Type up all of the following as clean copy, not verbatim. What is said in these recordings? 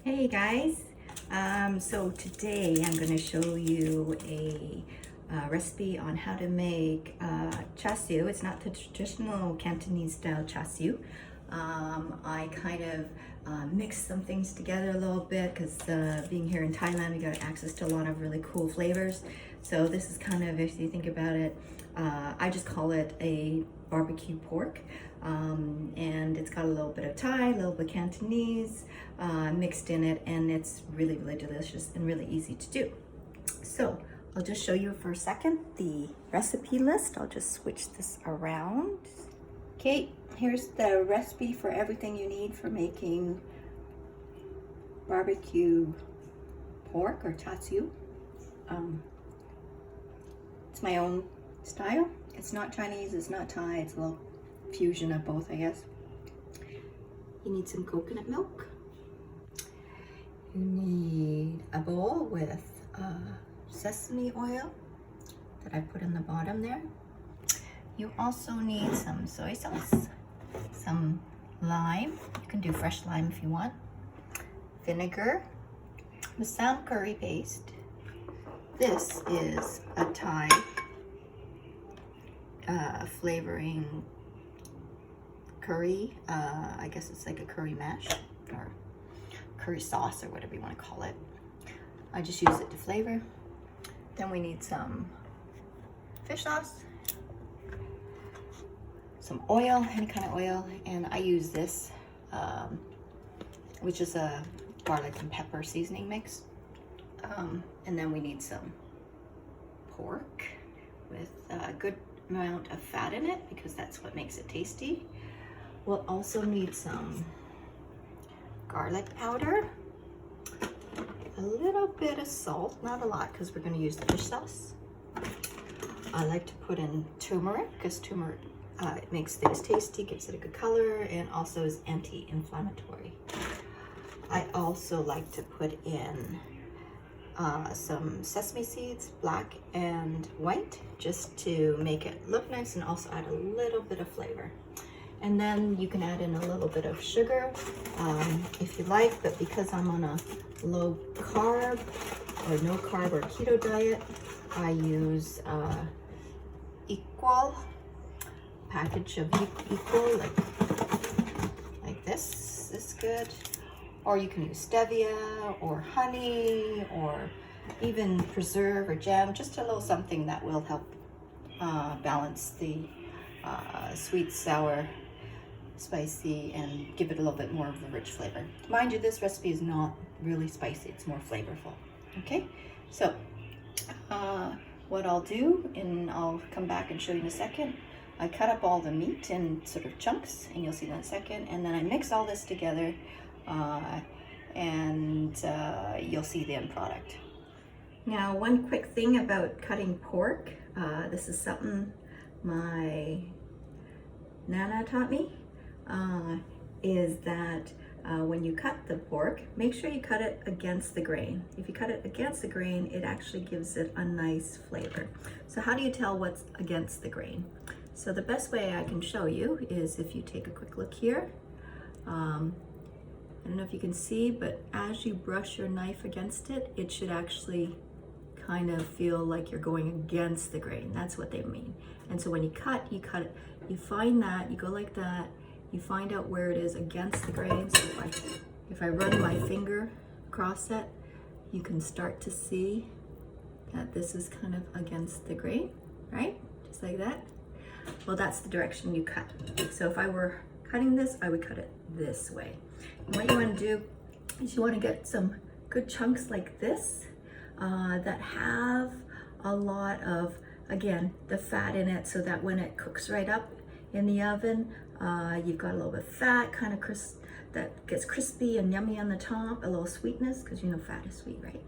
Hey guys, so today I'm going to show you a recipe on how to make char siu. It's not the traditional Cantonese style char siu. I kind of mixed some things together a little bit because being here in Thailand we got access to a lot of really cool flavors. So this is kind of, if you think about it, I just call it a barbecue pork. And it's got a little bit of Thai, a little bit Cantonese mixed in it, and it's really, really delicious and really easy to do. So I'll just show you for a second the recipe list. I'll just switch this around. Okay, here's the recipe for everything you need for making barbecue pork or char siu. It's my own style. It's not Chinese, it's not Thai, it's a little fusion of both, I guess. You need some coconut milk. You need a bowl with sesame oil that I put in the bottom there. You also need some soy sauce, some lime. You can do fresh lime if you want. Vinegar, masam curry paste. This is a Thai flavoring curry. I guess it's like a curry mash or curry sauce or whatever you want to call it. I just use it to flavor. Then we need some fish sauce, some oil, any kind of oil, and I use this, which is a garlic and pepper seasoning mix. And then we need some pork with a good amount of fat in it because that's what makes it tasty. We'll also need some garlic powder, a little bit of salt, not a lot because we're going to use the fish sauce. I like to put in turmeric because turmeric it makes things tasty, gives it a good color, and also is anti-inflammatory. I also like to put in some sesame seeds, black and white, just to make it look nice and also add a little bit of flavor. And then you can add in a little bit of sugar if you like, but because I'm on a low carb or no carb or keto diet, I use equal package of equal, like this is good. Or you can use stevia or honey or even preserve or jam, just a little something that will help balance the sweet, sour, spicy, and give it a little bit more of the rich flavor. Mind you, this recipe is not really spicy, it's more flavorful. Okay, so what I'll do, and I'll come back and show you in a second, I cut up all the meat in sort of chunks, and you'll see that in a second, and then I mix all this together, and you'll see the end product. Now, one quick thing about cutting pork, this is something my Nana taught me, is that when you cut the pork, make sure you cut it against the grain. If you cut it against the grain, it actually gives it a nice flavor. So how do you tell what's against the grain? So the best way I can show you is if you take a quick look here. I don't know if you can see, but as you brush your knife against it, it should actually kind of feel like you're going against the grain. That's what they mean. And so when you cut it, you find that, you go like that, you find out where it is against the grain. So if I run my finger across it, you can start to see that this is kind of against the grain, right? Just like that. Well, that's the direction you cut. So if I were cutting this, I would cut it this way. And what you want to do is you want to get some good chunks like this that have a lot of, again, the fat in it, so that when it cooks right up in the oven, you've got a little bit of fat, kind of that gets crispy and yummy on the top, a little sweetness, because you know fat is sweet, right?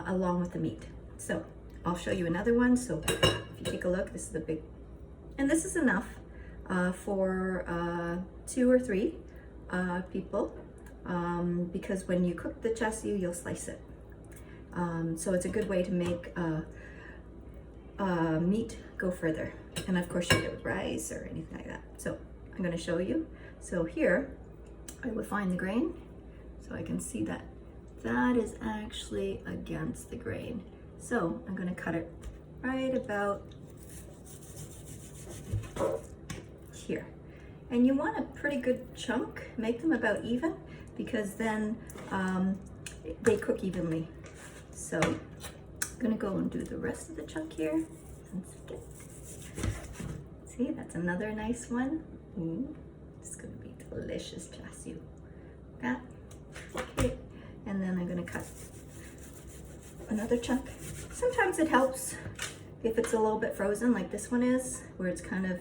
Along with the meat. So I'll show you another one. So if you take a look, this is the big, and this is enough for 2 or 3 people, because when you cook the char siu, you'll slice it. So it's a good way to make meat go further. And of course you do it with rice or anything like that. So I'm going to show you. So here I would find the grain, so I can see that that is actually against the grain. So I'm going to cut it right about here. And you want a pretty good chunk, make them about even, because then they cook evenly. So I'm gonna go and do the rest of the chunk here. See, that's another nice one. It's gonna be delicious chassis. That, okay. And then I'm gonna cut another chunk. Sometimes it helps if it's a little bit frozen like this one is, where it's kind of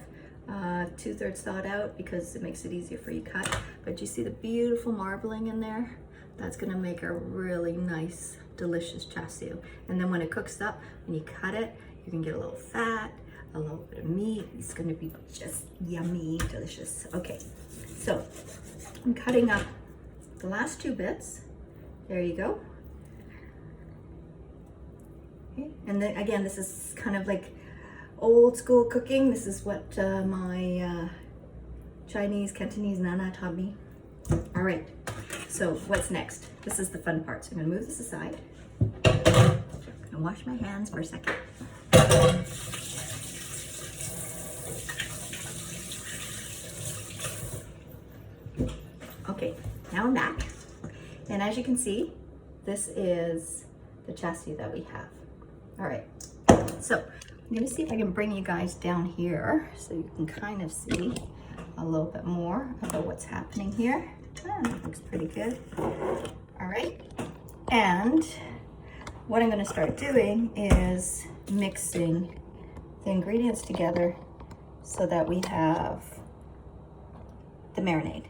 2/3 thawed out, because it makes it easier for you to cut. But you see the beautiful marbling in there? That's gonna make a really nice, delicious chassis. And then when it cooks up, when you cut it, you can get a little fat, a little bit of meat. It's gonna be just yummy, delicious. Okay, so I'm cutting up the last 2 bits. There you go. Okay. And then again, this is kind of like old school cooking. This is what my Chinese, Cantonese Nana taught me. All right, so what's next? This is the fun part. So I'm gonna move this aside. I'm gonna wash my hands for a second. Okay, now I'm back. And as you can see, this is the chassis that we have. All right, so I'm gonna see if I can bring you guys down here so you can kind of see a little bit more about what's happening here. That looks pretty good. All right, and what I'm gonna start doing is mixing the ingredients together so that we have the marinade.